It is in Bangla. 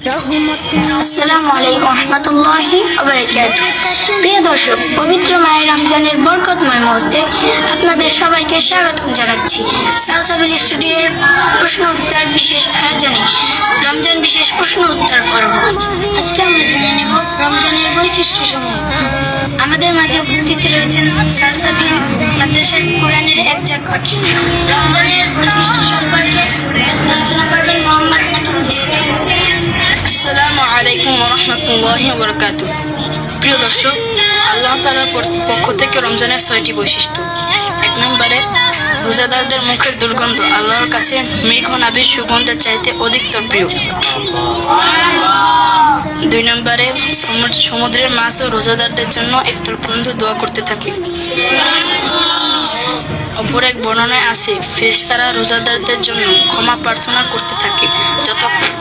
আসসালামু আলাইকুম রহমতুল্লাহি ওয়া বারাকাতুহু। প্রিয় দর্শক, পবিত্র মাহে রমজানের বরকতময় মুহূর্তে আপনাদের সবাইকে স্বাগত জানাচ্ছি সালসাবিল স্টুডিওর প্রশ্ন উত্তর বিশেষ আয়োজনে রমজান বিশেষ প্রশ্ন উত্তর পর্ব। আজকে আমরা জেনে নেব রমজানের বৈশিষ্ট্য সমূহ। আমাদের মাঝে উপস্থিত রয়েছেন সালসাবিল মাদ্রাসার কোরআনের এক ঝাঁক পাখি। রমজানের বৈশিষ্ট্য সম্পর্কে আলোচনা করবেন মোহাম্মদ নাকিবুল ইসলাম। আসসালামু আলাইকুম রহমতুল্লাহি ওয়া বারাকাতুহু। প্রিয় দর্শক, আল্লাহ তাআলার পক্ষ থেকে রমজানের 6টি বৈশিষ্ট্য। 1 নম্বরে রোজাদারদের মুখের দুর্গন্ধ আল্লাহর কাছে মৃগ নাভির সুগন্ধের চাইতে অধিকতর প্রিয়। 2 নম্বরে সমুদ্রের মাছও রোজাদারদের জন্য ইফতার পর্যন্ত দোয়া করতে থাকে। অপর এক বর্ণনায় আছে, ফেরেশতারা রোজাদারদের জন্য ক্ষমা প্রার্থনা করতে থাকে যতক্ষণ